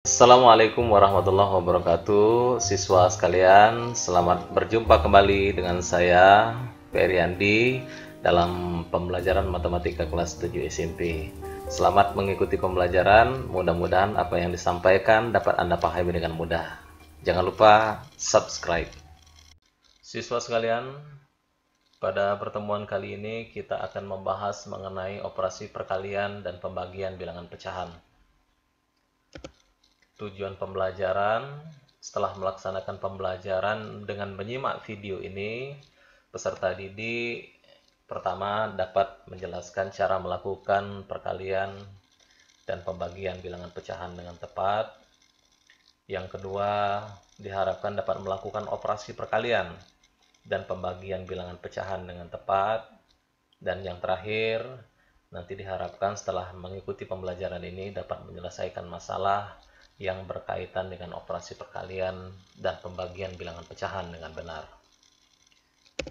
Assalamualaikum warahmatullahi wabarakatuh. Siswa sekalian, selamat berjumpa kembali dengan saya, Ferry Andi, dalam pembelajaran matematika kelas 7 SMP. Selamat mengikuti pembelajaran, mudah-mudahan apa yang disampaikan dapat Anda pahami dengan mudah. Jangan lupa subscribe. Siswa sekalian, pada pertemuan kali ini kita akan membahas mengenai operasi perkalian dan pembagian bilangan pecahan. Tujuan pembelajaran: setelah melaksanakan pembelajaran dengan menyimak video ini, peserta didik pertama dapat menjelaskan cara melakukan perkalian dan pembagian bilangan pecahan dengan tepat. Yang kedua, diharapkan dapat melakukan operasi perkalian dan pembagian bilangan pecahan dengan tepat. Dan yang terakhir, nanti diharapkan setelah mengikuti pembelajaran ini dapat menyelesaikan masalah yang berkaitan dengan operasi perkalian dan pembagian bilangan pecahan dengan benar.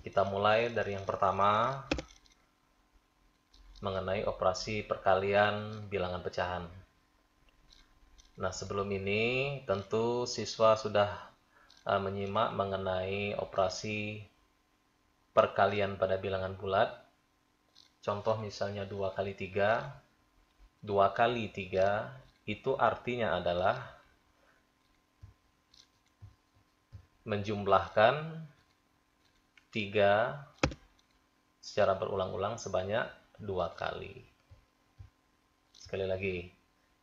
Kita mulai dari yang pertama, mengenai operasi perkalian bilangan pecahan. Nah, sebelum ini tentu siswa sudah menyimak mengenai operasi perkalian pada bilangan bulat. Contoh misalnya 2 kali 3. 2 kali 3 itu artinya adalah menjumlahkan 3 secara berulang-ulang sebanyak 2 kali. Sekali lagi,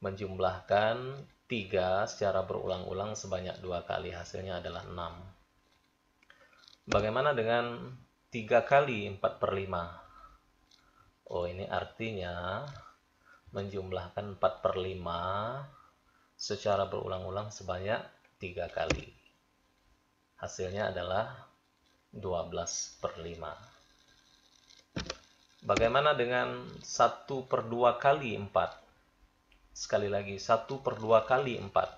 menjumlahkan 3 secara berulang-ulang sebanyak 2 kali, hasilnya adalah 6. Bagaimana dengan 3 kali 4/5? Oh, ini artinya menjumlahkan 4/5 secara berulang-ulang sebanyak 3 kali. Hasilnya adalah 12/5. Bagaimana dengan 1/2 kali 4? Sekali lagi, 1/2 kali 4.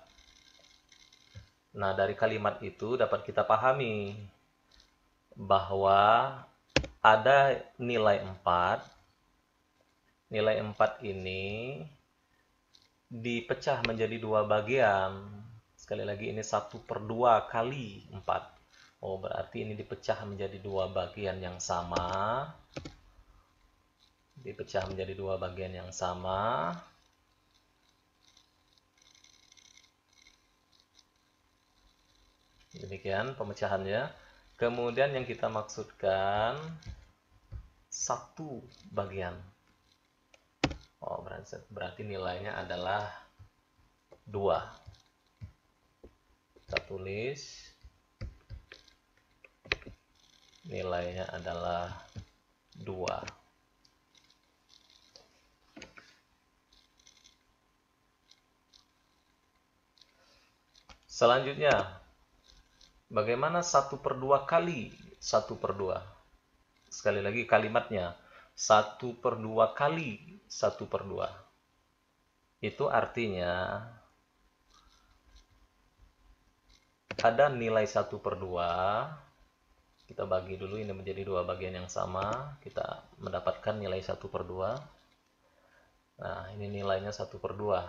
Nah, dari kalimat itu dapat kita pahami bahwa ada nilai 4. Nilai 4 ini dipecah menjadi 2 bagian. Sekali lagi, ini 1/2 kali 4. Oh, berarti ini dipecah menjadi 2 bagian yang sama. Dipecah menjadi 2 bagian yang sama. Demikian pemecahannya. Kemudian yang kita maksudkan 1 bagian. Oh, berarti nilainya adalah 2. Kita tulis nilainya adalah 2. Selanjutnya, bagaimana 1/2 kali 1/2? Sekali lagi kalimatnya, 1/2 kali 1/2. Itu artinya ada nilai 1/2. Kita bagi dulu ini menjadi 2 bagian yang sama. Kita mendapatkan nilai 1/2. Nah, ini nilainya 1/2.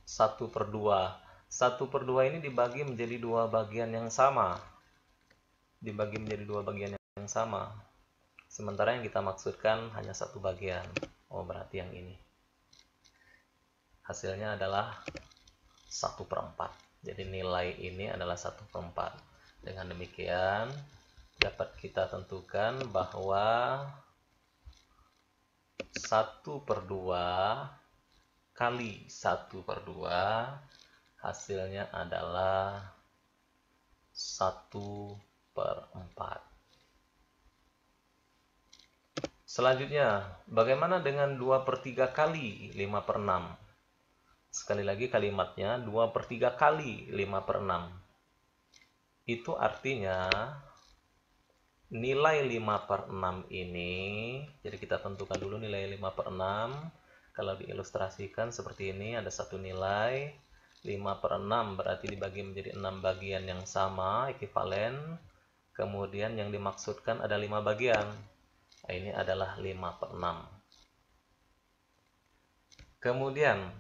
1/2. 1/2 ini dibagi menjadi 2 bagian yang sama. Dibagi menjadi 2 bagian yang sama. Sementara yang kita maksudkan hanya 1 bagian. Oh, berarti yang ini. Hasilnya adalah 1/4. Jadi nilai ini adalah 1/4. Dengan demikian, dapat kita tentukan bahwa 1/2 kali 1/2 hasilnya adalah 1/4. Selanjutnya, bagaimana dengan 2/3 kali 5/6? Sekali lagi kalimatnya 2/3 kali 5/6. Itu artinya nilai 5/6 ini, jadi kita tentukan dulu nilai 5/6. Kalau diilustrasikan seperti ini, ada satu nilai 5/6 berarti dibagi menjadi 6 bagian yang sama, ekuivalen. Kemudian yang dimaksudkan ada 5 bagian. Nah, ini adalah 5/6. Kemudian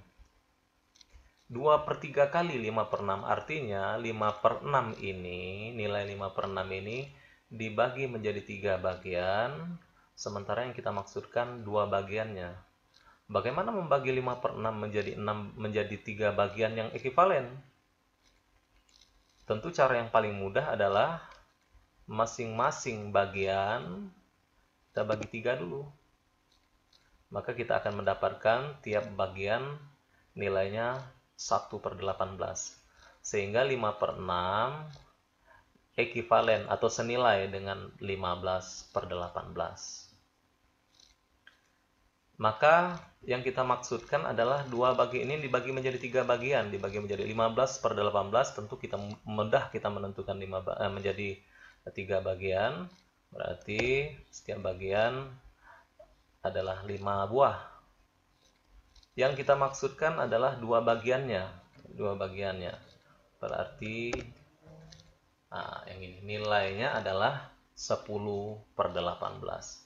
2/3 kali 5/6, artinya 5/6 ini, nilai 5/6 ini dibagi menjadi 3 bagian, sementara yang kita maksudkan 2 bagiannya. Bagaimana membagi 5/6 menjadi 3 bagian yang ekivalen? Tentu cara yang paling mudah adalah masing-masing bagian kita bagi 3 dulu. Maka kita akan mendapatkan tiap bagian nilainya 1/18. Sehingga 5/6 ekivalen atau senilai dengan 15/18. Maka yang kita maksudkan adalah 2 bagi ini dibagi menjadi 3 bagian, dibagi menjadi 15/18, tentu kita mudah kita menentukan menjadi 3 bagian, berarti setiap bagian adalah 5 buah. Yang kita maksudkan adalah 2 bagiannya, berarti yang ini nilainya adalah 10/18.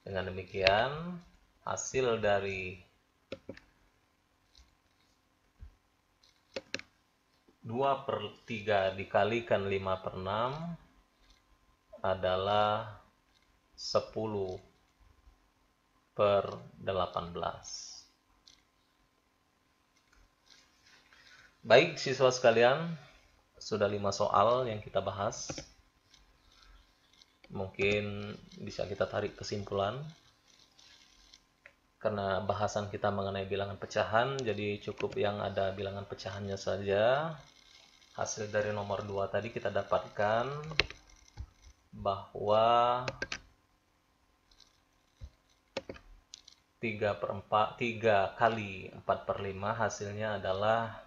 Dengan demikian hasil dari 2/3 dikalikan 5/6 adalah 10/18. Baik siswa sekalian, sudah 5 soal yang kita bahas. Mungkin bisa kita tarik kesimpulan. Karena bahasan kita mengenai bilangan pecahan, jadi cukup yang ada bilangan pecahannya saja. Hasil dari nomor 2 tadi kita dapatkan bahwa 3 kali 4/5 hasilnya adalah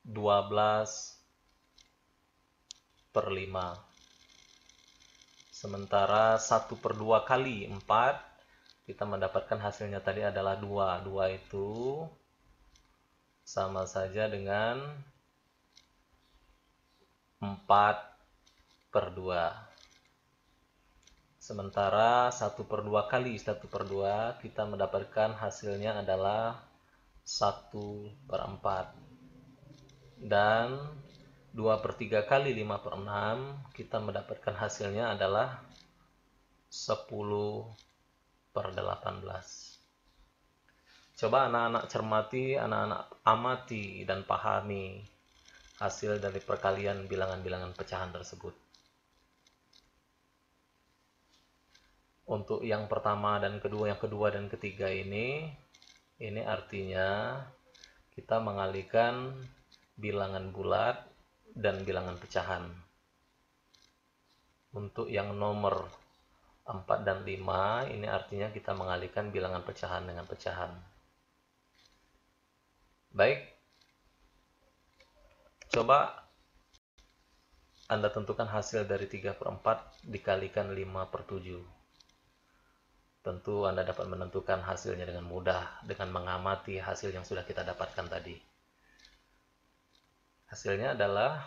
12/5. Sementara 1/2 kali 4 kita mendapatkan hasilnya tadi adalah 2. 2 itu sama saja dengan 4/2. Sementara 1/2 kali 1/2 kita mendapatkan hasilnya adalah 1/4. Dan 2/3 kali 5/6 kita mendapatkan hasilnya adalah 10/18. Coba anak-anak cermati, anak-anak amati dan pahami hasil dari perkalian bilangan-bilangan pecahan tersebut. Untuk yang pertama dan kedua, yang kedua dan ketiga ini artinya kita mengalihkan bilangan bulat dan bilangan pecahan. Untuk yang nomor 4 dan 5 ini artinya kita mengalihkan bilangan pecahan dengan pecahan. Baik, coba Anda tentukan hasil dari 3/4 dikalikan 5/7. Tentu Anda dapat menentukan hasilnya dengan mudah dengan mengamati hasil yang sudah kita dapatkan tadi. Hasilnya adalah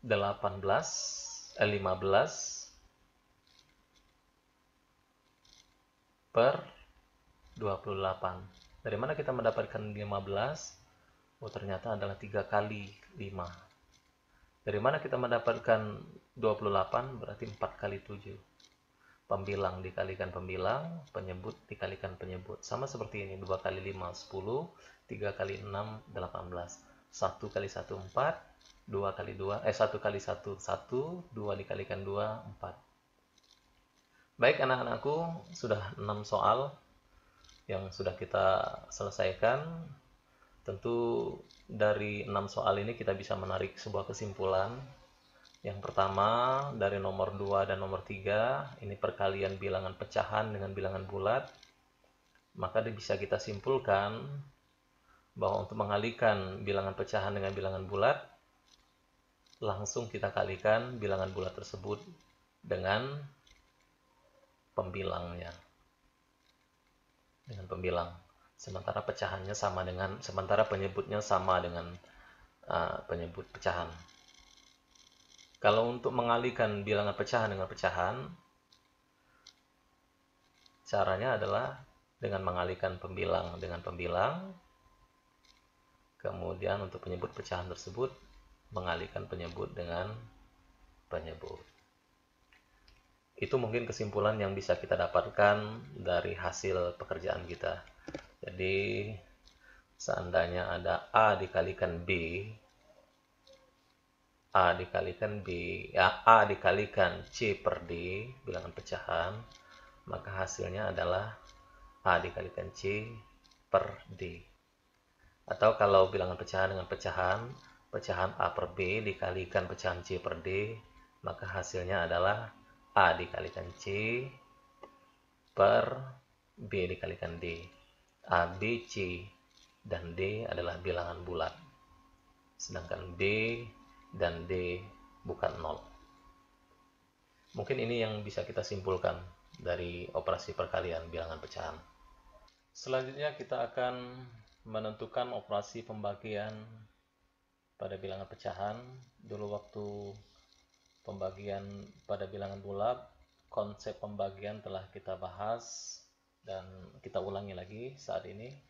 15/28. Dari mana kita mendapatkan 15? Oh, ternyata adalah 3 kali 5. Dari mana kita mendapatkan 28? Berarti 4 kali 7. Pembilang dikalikan pembilang, penyebut dikalikan penyebut. Sama seperti ini, 2 kali 5, 10, 3 kali 6, 18. 1 kali 1, 4, 2 kali 2, 1 kali 1, 1, 2 dikalikan 2, 4. Baik anak-anakku, sudah 6 soal yang sudah kita selesaikan. Tentu dari 6 soal ini kita bisa menarik sebuah kesimpulan. Yang pertama, dari nomor 2 dan nomor 3, ini perkalian bilangan pecahan dengan bilangan bulat. Maka bisa kita simpulkan bahwa untuk mengalihkan bilangan pecahan dengan bilangan bulat, langsung kita kalikan bilangan bulat tersebut dengan pembilangnya. Dengan pembilang. Sementara pecahannya sama dengan, sementara penyebutnya sama dengan penyebut pecahan. Kalau untuk mengalihkan bilangan pecahan dengan pecahan, caranya adalah dengan mengalihkan pembilang dengan pembilang, kemudian untuk penyebut pecahan tersebut, mengalihkan penyebut dengan penyebut. Itu mungkin kesimpulan yang bisa kita dapatkan dari hasil pekerjaan kita. Jadi, seandainya ada A dikalikan B, A dikalikan B, ya A dikalikan C per D, bilangan pecahan, maka hasilnya adalah A dikalikan C per D. Atau kalau bilangan pecahan dengan pecahan, pecahan A per B dikalikan pecahan C per D, maka hasilnya adalah A dikalikan C per B dikalikan D. A, B, C, dan D adalah bilangan bulat. Sedangkan B dan D bukan 0. Mungkin ini yang bisa kita simpulkan dari operasi perkalian bilangan pecahan. Selanjutnya kita akan menentukan operasi pembagian pada bilangan pecahan. Dulu waktu pembagian pada bilangan bulat, konsep pembagian telah kita bahas dan kita ulangi lagi saat ini.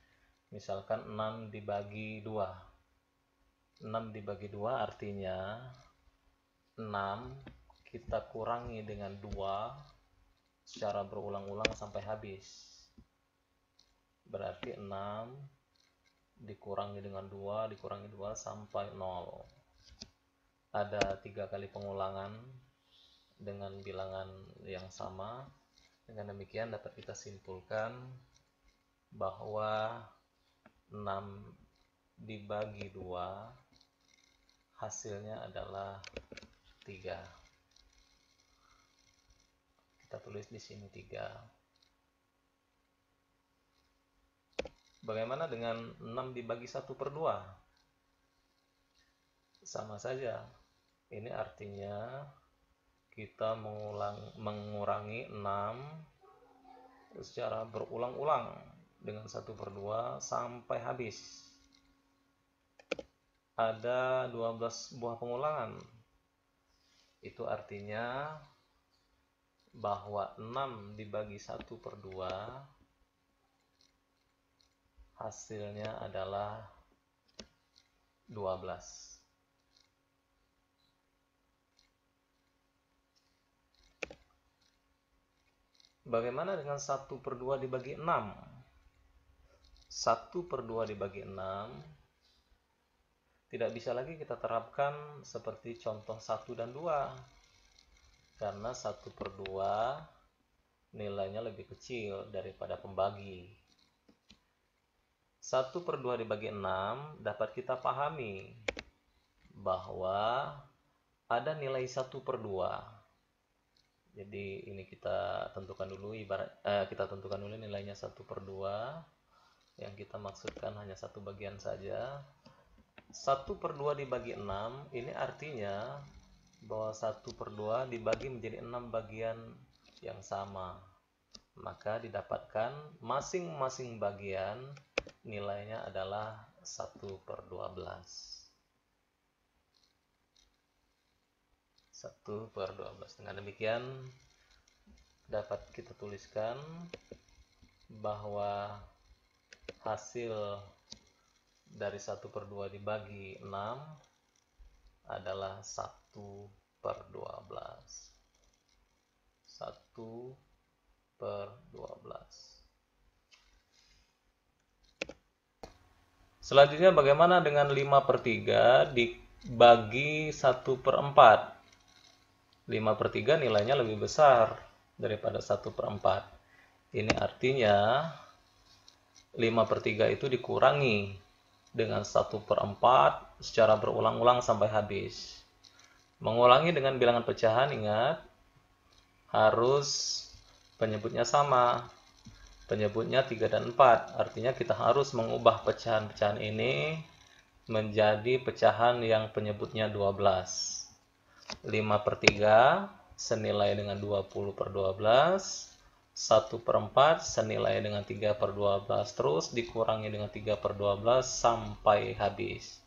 Misalkan 6 dibagi 2. 6 dibagi 2 artinya 6 kita kurangi dengan 2 secara berulang-ulang sampai habis. Berarti 6 dikurangi dengan 2 dikurangi 2 sampai 0. Ada 3 kali pengulangan dengan bilangan yang sama. Dengan demikian dapat kita simpulkan bahwa 6 dibagi 2 hasilnya adalah 3. Kita tulis di sini 3. Bagaimana dengan 6 dibagi 1 per 2? Sama saja. Ini artinya kita mengurangi 6 secara berulang-ulang dengan 1 per 2 sampai habis. Ada 12 buah pengulangan. Itu artinya bahwa 6 dibagi 1 per 2 hasilnya adalah 12. Bagaimana dengan 1 per 2 dibagi 6? 1 per 2 dibagi 6 tidak bisa lagi kita terapkan seperti contoh 1 dan 2, karena 1 per 2 nilainya lebih kecil daripada pembagi. 1 per 2 dibagi 6 dapat kita pahami bahwa ada nilai 1 per 2. Jadi ini kita tentukan dulu, kita tentukan dulu nilainya 1 per 2. Yang kita maksudkan hanya satu bagian saja. 1 per 2 dibagi 6, ini artinya bahwa 1 per 2 dibagi menjadi 6 bagian yang sama. Maka didapatkan masing-masing bagian nilainya adalah 1 per 12. 1 per 12. Dengan demikian dapat kita tuliskan bahwa hasil dari 1 per 2 dibagi 6 adalah 1 per 12. 1 per 12. Selanjutnya bagaimana dengan 5 per 3 dibagi 1 per 4? 5 per 3 nilainya lebih besar daripada 1 per 4. Ini artinya 5 per 3 itu dikurangi dengan 1 per 4 secara berulang-ulang sampai habis. Mengulangi dengan bilangan pecahan, ingat, harus penyebutnya sama. Penyebutnya 3 dan 4. Artinya kita harus mengubah pecahan-pecahan ini menjadi pecahan yang penyebutnya 12. 5 per 3 senilai dengan 20 per 12. 1 per 4 senilai dengan 3 per 12, terus dikurangi dengan 3 per 12 sampai habis.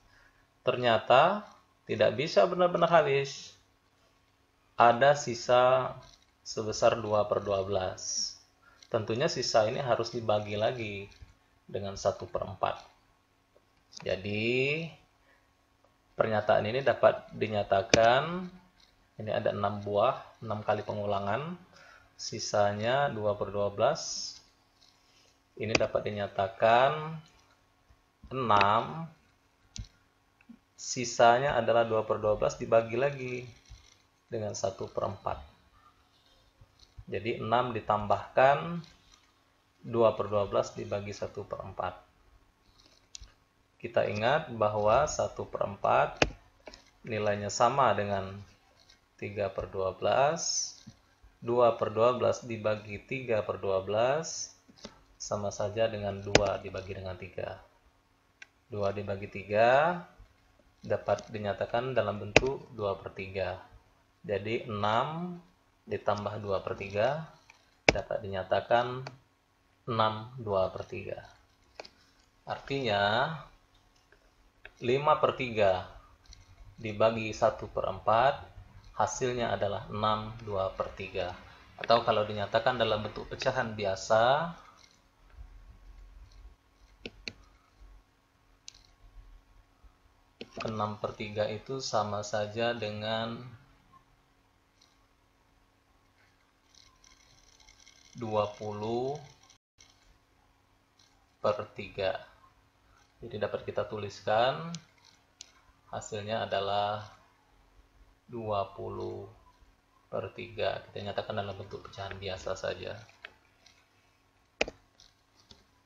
Ternyata tidak bisa benar-benar habis. ada sisa sebesar 2/12. Tentunya sisa ini harus dibagi lagi dengan 1/4. Jadi pernyataan ini dapat dinyatakan, ini ada 6 buah, 6 kali pengulangan, sisanya 2/12. Ini dapat dinyatakan 6, sisanya adalah 2/12 dibagi lagi dengan 1/4. Jadi 6 ditambahkan 2/12 dibagi 1/4. Kita ingat bahwa 1/4 nilainya sama dengan 3/12. 2/12 dibagi 3/12 sama saja dengan 2 dibagi dengan 3. 2 dibagi 3 dapat dinyatakan dalam bentuk 2/3. Jadi 6 ditambah 2/3 dapat dinyatakan 6 2/3. Artinya 5/3 dibagi 1/4 hasilnya adalah 6 2/3. Atau kalau dinyatakan dalam bentuk pecahan biasa, 6/3 itu sama saja dengan 20/3. Jadi dapat kita tuliskan hasilnya adalah 20/3. Kita nyatakan dalam bentuk pecahan biasa saja.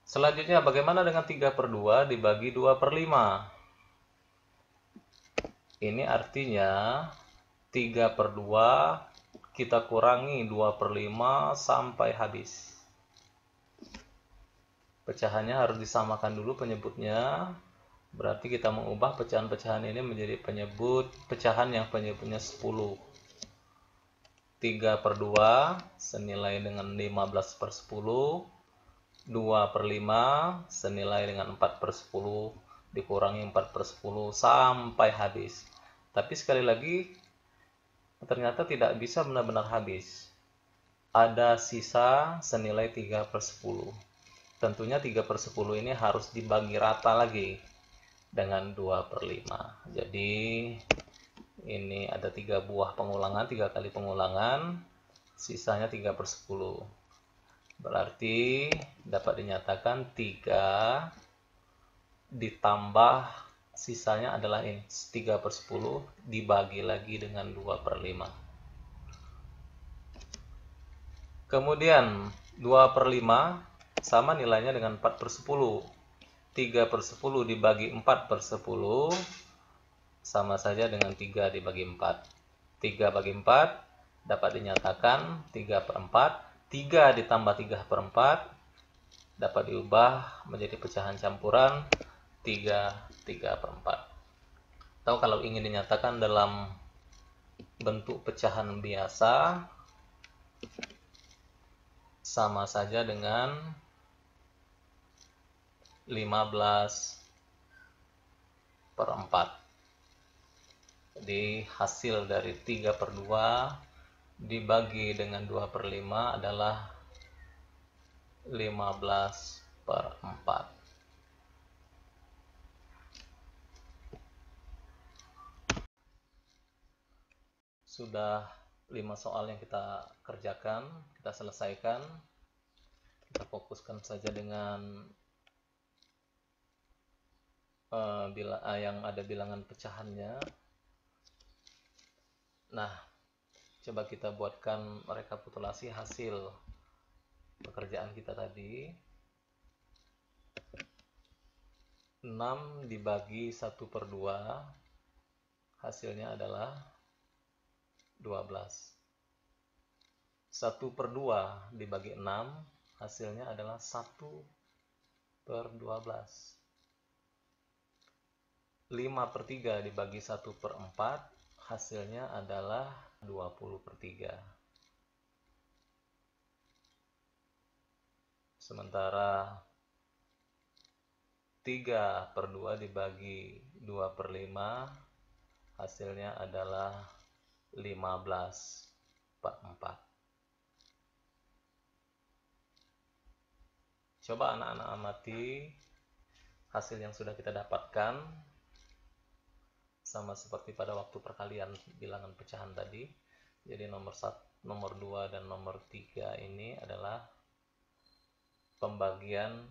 Selanjutnya bagaimana dengan 3/2 dibagi 2/5? Ini artinya 3/2 kita kurangi 2/5 sampai habis. Pecahannya harus disamakan dulu penyebutnya. Berarti kita mengubah pecahan-pecahan ini menjadi pecahan yang penyebutnya 10. 3/2 senilai dengan 15/10. 2/5 senilai dengan 4/10 dikurangi 4/10 sampai habis. Tapi sekali lagi, ternyata tidak bisa benar-benar habis. Ada sisa senilai 3/10. Tentunya 3/10 ini harus dibagi rata lagi dengan 2/5. Jadi ini ada 3 buah pengulangan, 3 kali pengulangan, sisanya 3/10. Berarti dapat dinyatakan 3 ditambah sisanya adalah ini 3/10 dibagi lagi dengan 2/5. Kemudian 2/5 sama nilainya dengan 4/10. 3/10 dibagi 4/10 sama saja dengan 3 dibagi 4. 3 bagi 4 dapat dinyatakan 3/4. 3 ditambah 3/4 dapat diubah menjadi pecahan campuran 3/4. Atau kalau ingin dinyatakan dalam bentuk pecahan biasa, sama saja dengan 15/4. Jadi hasil dari 3/2 dibagi dengan 2/5 adalah 15/4. Sudah 5 soal yang kita kerjakan, kita selesaikan. Kita fokuskan saja dengan yang ada bilangan pecahannya. Nah, coba kita buatkan rekapitulasi hasil pekerjaan kita tadi. 6 dibagi 1/2 hasilnya adalah 12. 1/2 dibagi 6 hasilnya adalah 1/12. 5/3 dibagi 1/4 hasilnya adalah 20/3. Sementara 3/2 dibagi 2/5 hasilnya adalah 15/5. per 4. Coba anak-anak amati hasil yang sudah kita dapatkan, sama seperti pada waktu perkalian bilangan pecahan tadi. Jadi nomor 2 dan nomor 3 ini adalah pembagian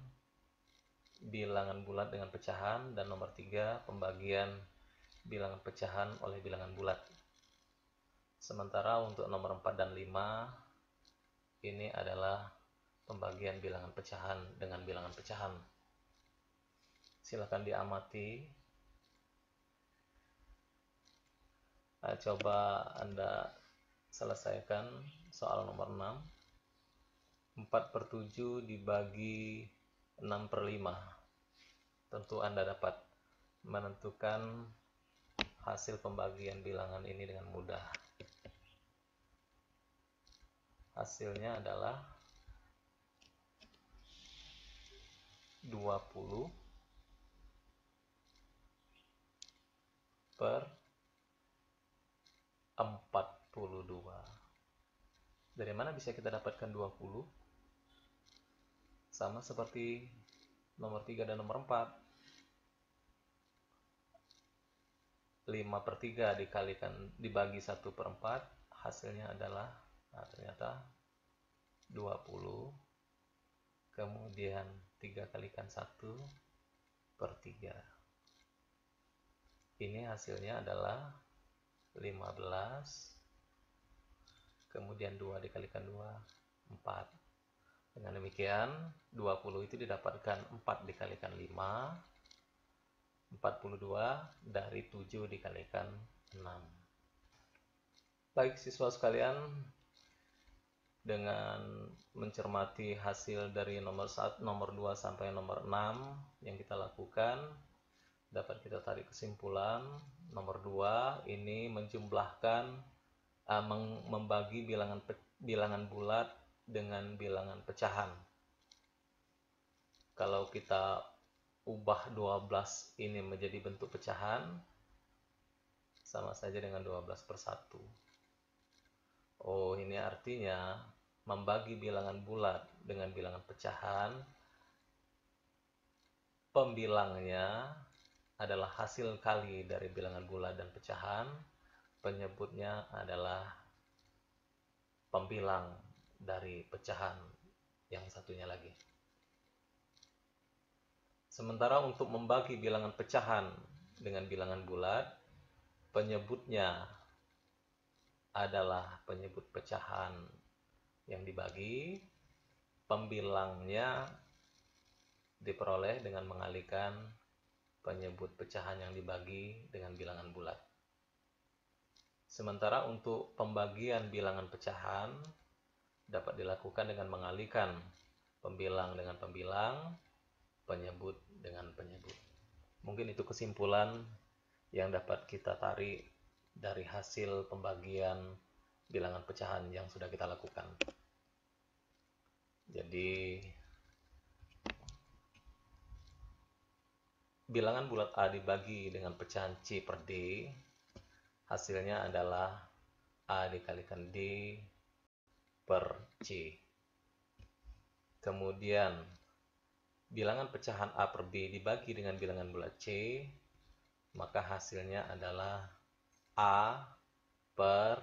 bilangan bulat dengan pecahan, dan nomor 3 pembagian bilangan pecahan oleh bilangan bulat. Sementara untuk nomor 4 dan 5 ini adalah pembagian bilangan pecahan dengan bilangan pecahan. Silakan diamati. Coba Anda selesaikan soal nomor 6. 4/7 dibagi 6/5. Tentu Anda dapat menentukan hasil pembagian bilangan ini dengan mudah. Hasilnya adalah 20 per 42. Dari mana bisa kita dapatkan 20? Sama seperti nomor 3 dan nomor 4. 5/3 dibagi 1/4, hasilnya adalah, ternyata 20. Kemudian 3 kalikan 1/3. Ini hasilnya adalah 15. Kemudian 2 dikalikan 2, 4. Dengan demikian 20 itu didapatkan 4 dikalikan 5, 42 dari 7 dikalikan 6. Baik siswa sekalian, dengan mencermati hasil dari nomor 2 sampai nomor 6 yang kita lakukan, dapat kita tarik kesimpulan nomor 2 ini menjumlahkan, membagi bilangan bulat dengan bilangan pecahan. Kalau kita ubah 12 ini menjadi bentuk pecahan, sama saja dengan 12/1. Oh, ini artinya membagi bilangan bulat dengan bilangan pecahan, pembilangnya adalah hasil kali dari bilangan bulat dan pecahan, penyebutnya adalah pembilang dari pecahan yang satunya lagi. Sementara untuk membagi bilangan pecahan dengan bilangan bulat, penyebutnya adalah penyebut pecahan yang dibagi, pembilangnya diperoleh dengan mengalihkan penyebut pecahan yang dibagi dengan bilangan bulat. Sementara untuk pembagian bilangan pecahan dapat dilakukan dengan mengalihkan pembilang dengan pembilang, penyebut dengan penyebut. Mungkin itu kesimpulan yang dapat kita tarik dari hasil pembagian bilangan pecahan yang sudah kita lakukan. Jadi bilangan bulat A dibagi dengan pecahan C per D, hasilnya adalah A dikalikan D per C. Kemudian bilangan pecahan A per B dibagi dengan bilangan bulat C, maka hasilnya adalah A per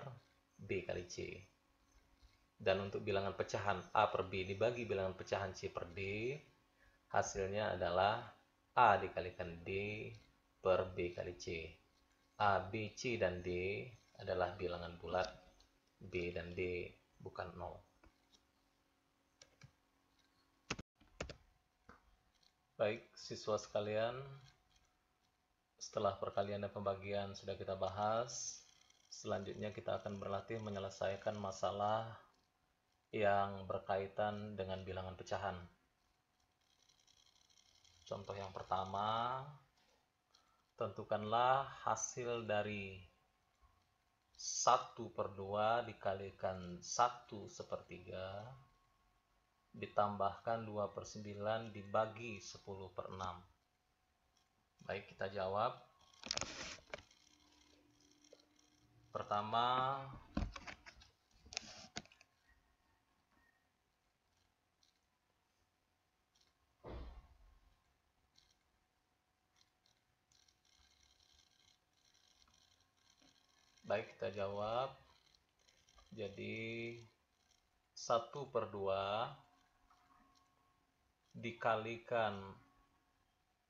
B kali C. Dan untuk bilangan pecahan A per B dibagi bilangan pecahan C per D, hasilnya adalah A dikalikan D per B kali C. A, B, C, dan D adalah bilangan bulat, B dan D bukan 0. Baik, siswa sekalian, setelah perkalian dan pembagian sudah kita bahas, selanjutnya kita akan berlatih menyelesaikan masalah yang berkaitan dengan bilangan pecahan. Contoh yang pertama, tentukanlah hasil dari 1/2 dikalikan 1/3 ditambahkan 2/9 dibagi 10/6. Baik, kita jawab. Pertama, Baik, kita jawab. Jadi 1/2 dikalikan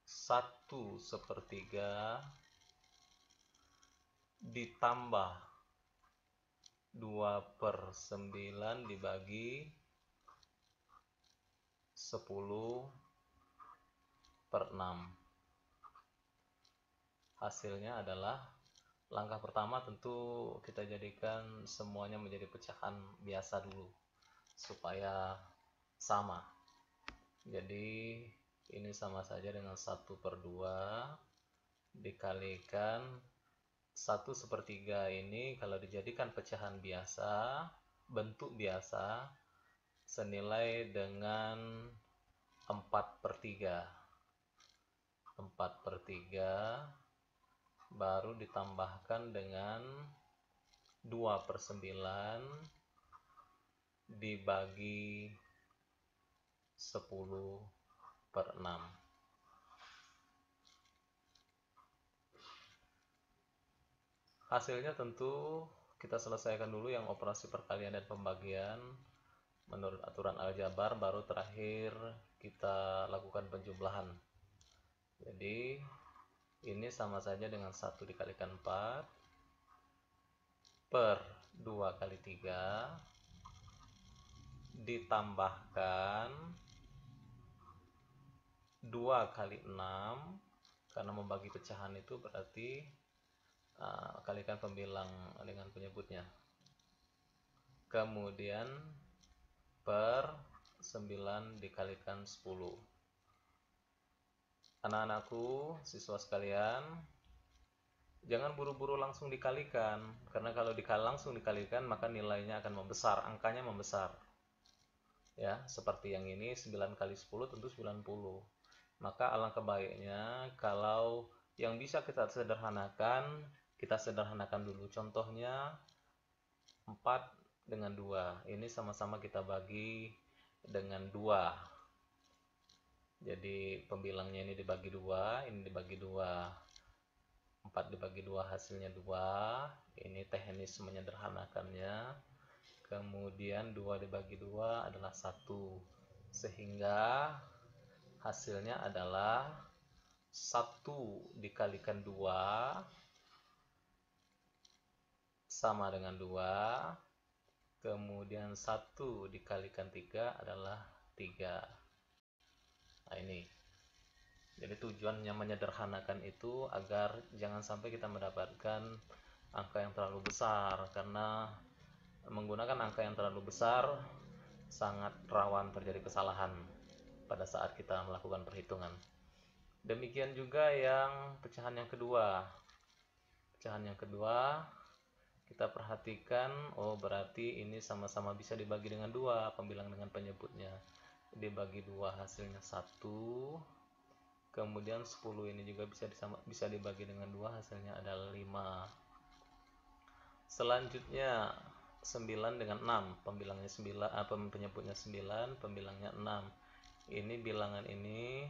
1/3 ditambah 2/9 dibagi 10/6. Hasilnya adalah, langkah pertama tentu kita jadikan semuanya menjadi pecahan biasa dulu supaya sama. Jadi ini sama saja dengan 1/2 dikalikan 1/3 ini kalau dijadikan pecahan biasa, bentuk biasa, senilai dengan 4/3. 4/3 baru ditambahkan dengan 2/9 dibagi 10/6. Hasilnya tentu kita selesaikan dulu yang operasi perkalian dan pembagian menurut aturan aljabar, baru terakhir kita lakukan penjumlahan. Jadi ini sama saja dengan 1 dikalikan 4 per 2 kali 3 ditambahkan 2 kali 6, karena membagi pecahan itu berarti kalikan pembilang dengan penyebutnya. Kemudian per 9 dikalikan 10. Anak-anakku, siswa sekalian, jangan buru-buru langsung dikalikan, karena kalau langsung dikalikan maka nilainya akan membesar, angkanya membesar. Ya, seperti yang ini 9 kali 10 tentu 90. Maka alangkah baiknya kalau yang bisa kita sederhanakan dulu. Contohnya 4 dengan 2. Ini sama-sama kita bagi dengan 2. Jadi pembilangnya ini dibagi 2, ini dibagi 2. 4 dibagi 2 hasilnya 2. Ini teknis menyederhanakannya. Kemudian 2 dibagi 2 adalah 1. Sehingga hasilnya adalah 1 dikalikan 2 sama dengan 2. Kemudian 1 dikalikan 3 adalah 3. Nah ini. Jadi tujuannya menyederhanakan itu agar jangan sampai kita mendapatkan angka yang terlalu besar, karena menggunakan angka yang terlalu besar sangat rawan terjadi kesalahan pada saat kita melakukan perhitungan. Demikian juga yang pecahan yang kedua. Pecahan yang kedua kita perhatikan, oh berarti ini sama-sama bisa dibagi dengan 2, pembilang dengan penyebutnya. Dibagi 2 hasilnya 1. Kemudian 10 ini juga bisa dibagi dengan 2, hasilnya adalah 5. Selanjutnya 9 dengan 6, pembilangnya 9, penyebutnya 9, pembilangnya 6. Ini bilangan ini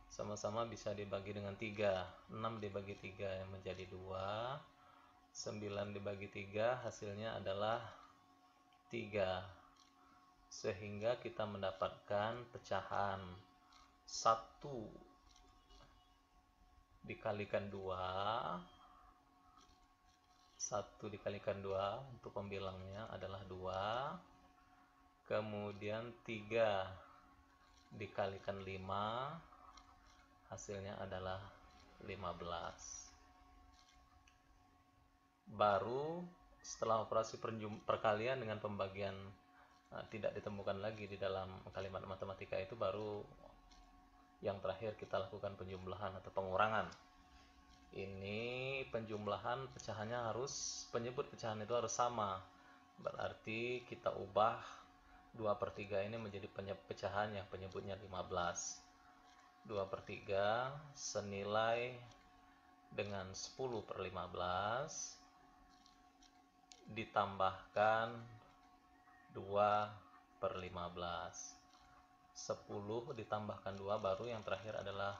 sama-sama bisa dibagi dengan 3. 6 dibagi 3 yang menjadi 2. 9 dibagi 3 hasilnya adalah 3. Sehingga kita mendapatkan pecahan 1 dikalikan 2. 1 dikalikan 2 untuk pembilangnya adalah 2. Kemudian 3 dikalikan 5 hasilnya adalah 15. Baru setelah operasi perkalian dengan pembagian tidak ditemukan lagi di dalam kalimat matematika itu, baru yang terakhir kita lakukan penjumlahan atau pengurangan. Ini penjumlahan pecahannya penyebut pecahan itu harus sama. Berarti kita ubah 2/3 ini menjadi pecahan yang penyebutnya 15. 2/3 senilai dengan 10/15 ditambahkan 2/15. 10 ditambahkan 2, baru yang terakhir adalah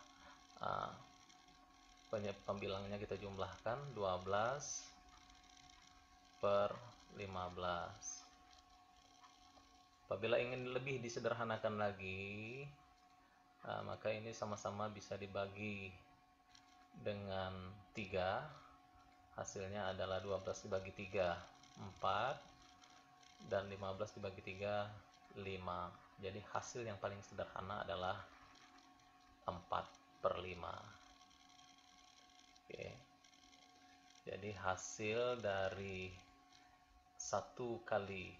pembilangnya kita jumlahkan 12 per 15. Apabila ingin lebih disederhanakan lagi, maka ini sama-sama bisa dibagi dengan 3. Hasilnya adalah 12 dibagi 3, 4. Dan 15 dibagi 3, 5. Jadi hasil yang paling sederhana adalah 4/5. Oke. Jadi hasil dari 1 kali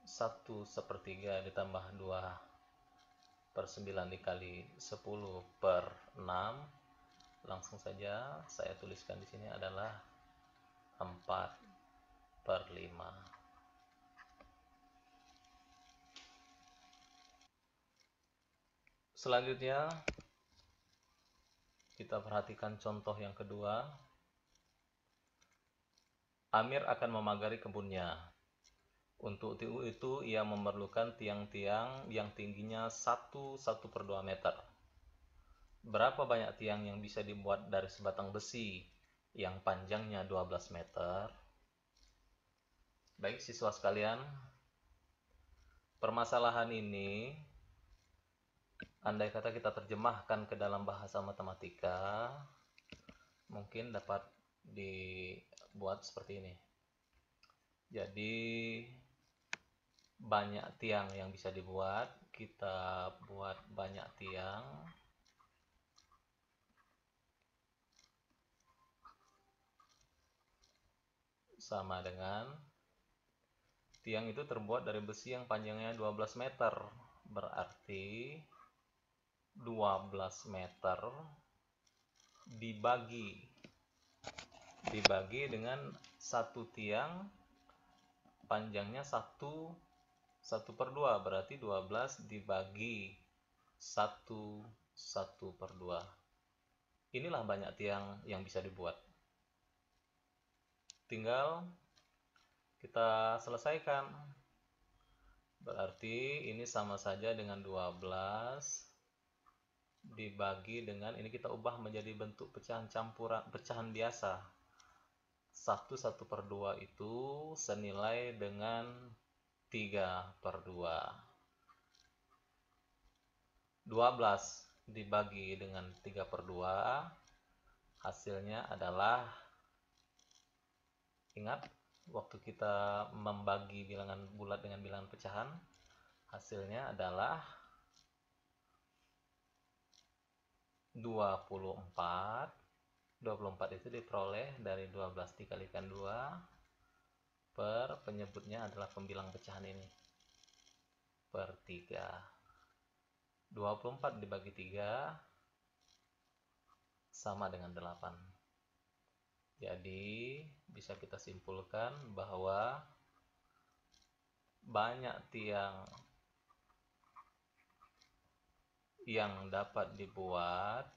1/3 ditambah 2/9 dikali 10/6, langsung saja saya tuliskan di sini adalah 4/5. Selanjutnya kita perhatikan contoh yang kedua. Amir akan memagari kebunnya. Untuk itu ia memerlukan tiang-tiang yang tingginya 1/2 meter. Berapa banyak tiang yang bisa dibuat dari sebatang besi yang panjangnya 12 meter? Baik siswa sekalian, permasalahan ini andai kata kita terjemahkan ke dalam bahasa matematika, mungkin dapat dibuat seperti ini. Jadi banyak tiang yang bisa dibuat, kita buat banyak tiang. Sama dengan tiang itu terbuat dari besi yang panjangnya 12 meter. Berarti 12 meter dibagi dengan satu tiang panjangnya 1/2, berarti 12 dibagi 1/2. Inilah banyak tiang yang bisa dibuat. Tinggal kita selesaikan. Berarti ini sama saja dengan 12 dibagi dengan, ini kita ubah menjadi bentuk pecahan campuran, pecahan biasa. 1/2 itu senilai dengan 3/2. 12 dibagi dengan 3/2, hasilnya adalah, ingat waktu kita membagi bilangan bulat dengan bilangan pecahan, hasilnya adalah 24. 24 itu diperoleh dari 12 dikalikan 2 per, penyebutnya adalah pembilang pecahan ini, per 3. 24 dibagi 3 sama dengan 8. Jadi bisa kita simpulkan bahwa banyak tiang yang dapat dibuat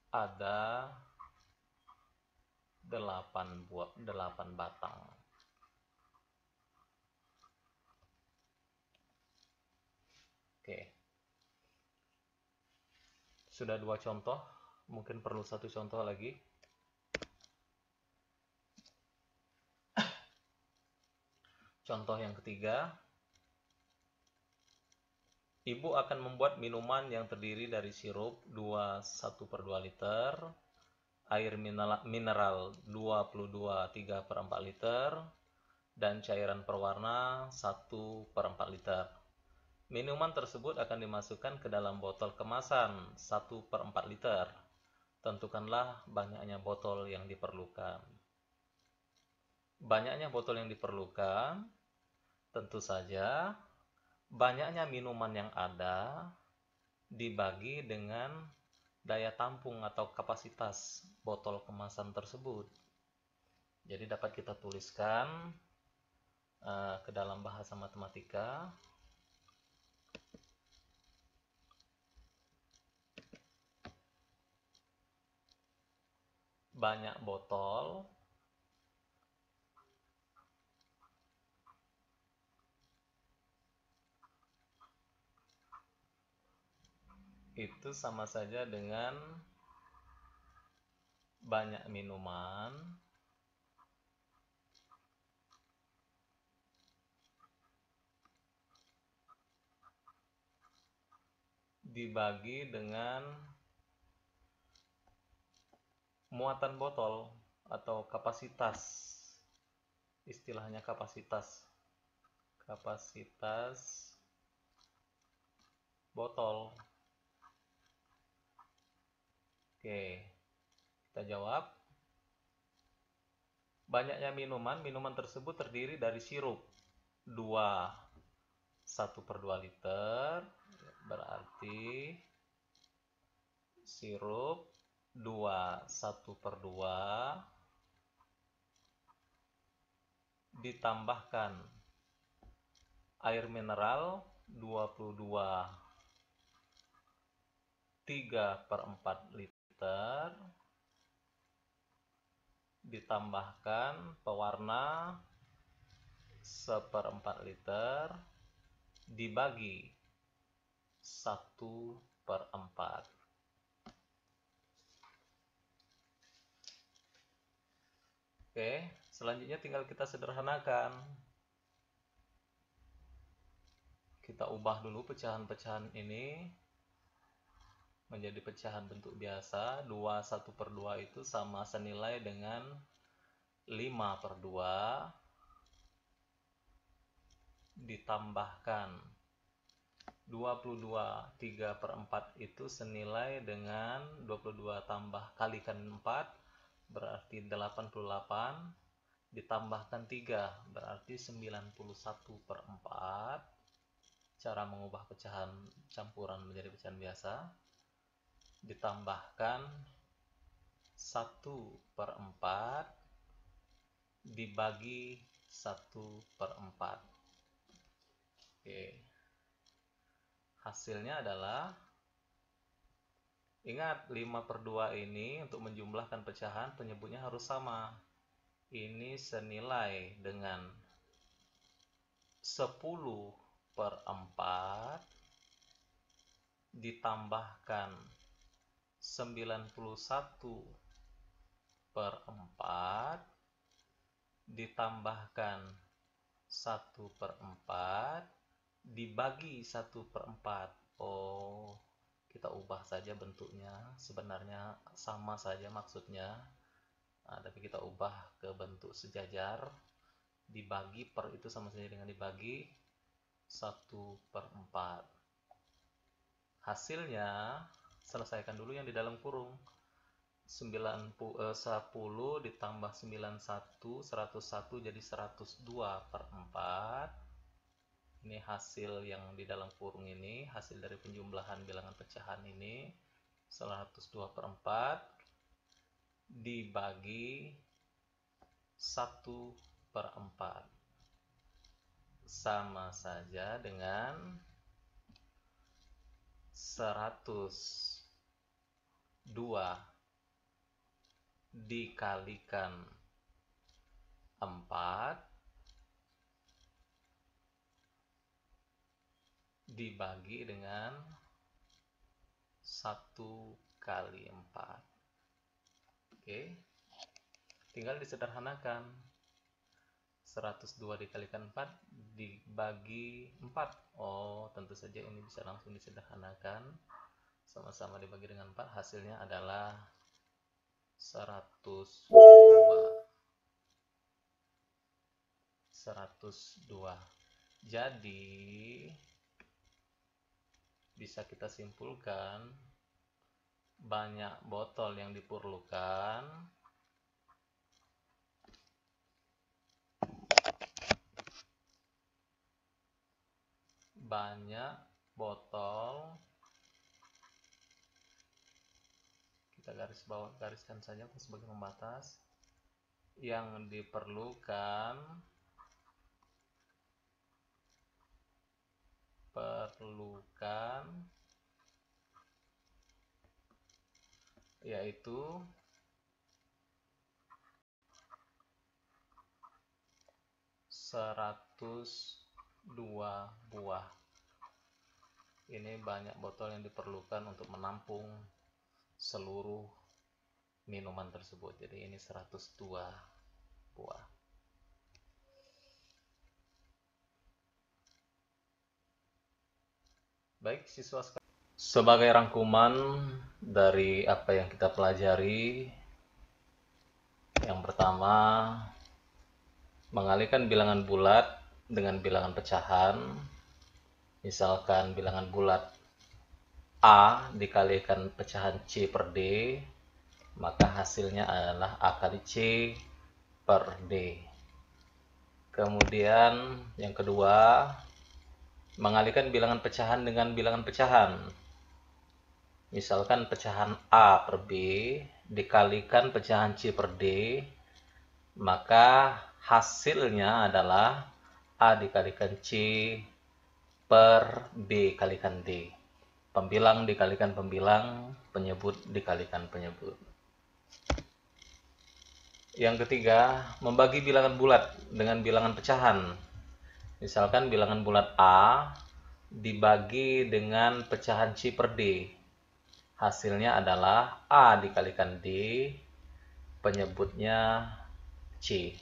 ada 8 batang. Oke. Sudah 2 contoh, mungkin perlu 1 contoh lagi. Contoh yang ketiga. Ibu akan membuat minuman yang terdiri dari sirup 1/2 liter, air mineral 3/4 liter, dan cairan perwarna 1/4 liter. Minuman tersebut akan dimasukkan ke dalam botol kemasan 1/4 liter. Tentukanlah banyaknya botol yang diperlukan. Banyaknya botol yang diperlukan, tentu saja banyaknya minuman yang ada dibagi dengan daya tampung atau kapasitas botol kemasan tersebut. Jadi dapat kita tuliskan ke dalam bahasa matematika. Banyak botol itu sama saja dengan banyak minuman dibagi dengan muatan botol atau kapasitas. Istilahnya kapasitas botol. Oke, kita jawab. Banyaknya minuman tersebut terdiri dari sirup 1/2 liter, berarti sirup 1/2 ditambahkan air mineral 22 3/4 liter, ditambahkan pewarna 1/4 liter, dibagi 1/4. Oke, selanjutnya tinggal kita sederhanakan. Kita ubah dulu pecahan-pecahan ini menjadi pecahan bentuk biasa. 1/2 itu sama senilai dengan 5/2 ditambahkan 22 3/4 itu senilai dengan 22 tambah kalikan 4 berarti 88, ditambahkan 3 berarti 91/4. Cara mengubah pecahan campuran menjadi pecahan biasa, ditambahkan 1/4 dibagi 1/4. Oke, hasilnya adalah, ingat 5/2 ini untuk menjumlahkan pecahan penyebutnya harus sama. Ini senilai dengan 10/4 ditambahkan 91/4 ditambahkan 1/4 dibagi 1/4. Oh, kita ubah saja bentuknya, sebenarnya sama saja maksudnya. Nah, tapi kita ubah ke bentuk sejajar. Dibagi per itu sama saja dengan dibagi 1/4. Hasilnya, selesaikan dulu yang di dalam kurung. 10 ditambah 91, 101 jadi 102/4. Ini hasil yang di dalam kurung ini, hasil dari penjumlahan bilangan pecahan ini 102/4 dibagi 1/4 sama saja dengan 102 dikalikan 4 dibagi dengan 1 kali 4. Oke, tinggal disederhanakan. 102 dikalikan 4 dibagi 4. Oh, tentu saja ini bisa langsung disederhanakan. Sama-sama dibagi dengan 4, hasilnya adalah 102. Jadi bisa kita simpulkan banyak botol yang diperlukan kita gariskan saja sebagai pembatas, yang diperlukan yaitu 102 buah. Ini banyak botol yang diperlukan untuk menampung seluruh minuman tersebut. Jadi ini 102 buah. Baik siswa sekalian, sebagai rangkuman dari apa yang kita pelajari, yang pertama, mengalihkan bilangan bulat dengan bilangan pecahan. Misalkan bilangan bulat A dikalikan pecahan C per D, maka hasilnya adalah A kali C per D. Kemudian yang kedua, mengalihkan bilangan pecahan dengan bilangan pecahan. Misalkan pecahan A per B dikalikan pecahan C per D, maka hasilnya adalah A dikalikan C per B kalikan D. Pembilang dikalikan pembilang, penyebut dikalikan penyebut. Yang ketiga, membagi bilangan bulat dengan bilangan pecahan. Misalkan bilangan bulat A dibagi dengan pecahan C per D. Hasilnya adalah A dikalikan D, penyebutnya C.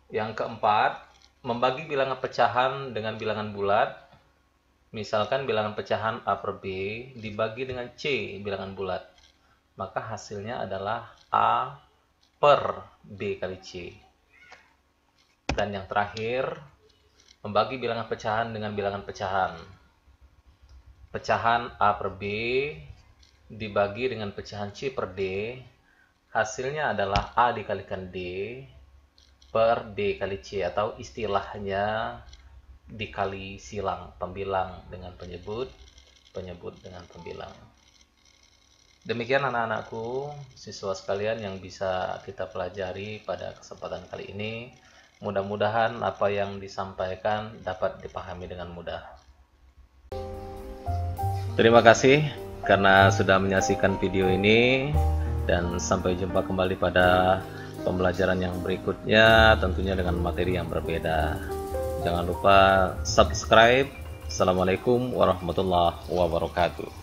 Yang keempat, membagi bilangan pecahan dengan bilangan bulat. Misalkan bilangan pecahan A per B dibagi dengan C bilangan bulat. Maka hasilnya adalah A per B kali C. Dan yang terakhir, membagi bilangan pecahan dengan bilangan pecahan. Pecahan A per B dibagi dengan pecahan C per D, hasilnya adalah A dikalikan D per D kali C, atau istilahnya dikali silang, pembilang dengan penyebut, penyebut dengan pembilang. Demikian anak-anakku, siswa sekalian yang bisa kita pelajari pada kesempatan kali ini. Mudah-mudahan apa yang disampaikan dapat dipahami dengan mudah. Terima kasih karena sudah menyaksikan video ini, dan sampai jumpa kembali pada pembelajaran yang berikutnya, tentunya dengan materi yang berbeda. Jangan lupa subscribe. Assalamualaikum warahmatullahi wabarakatuh.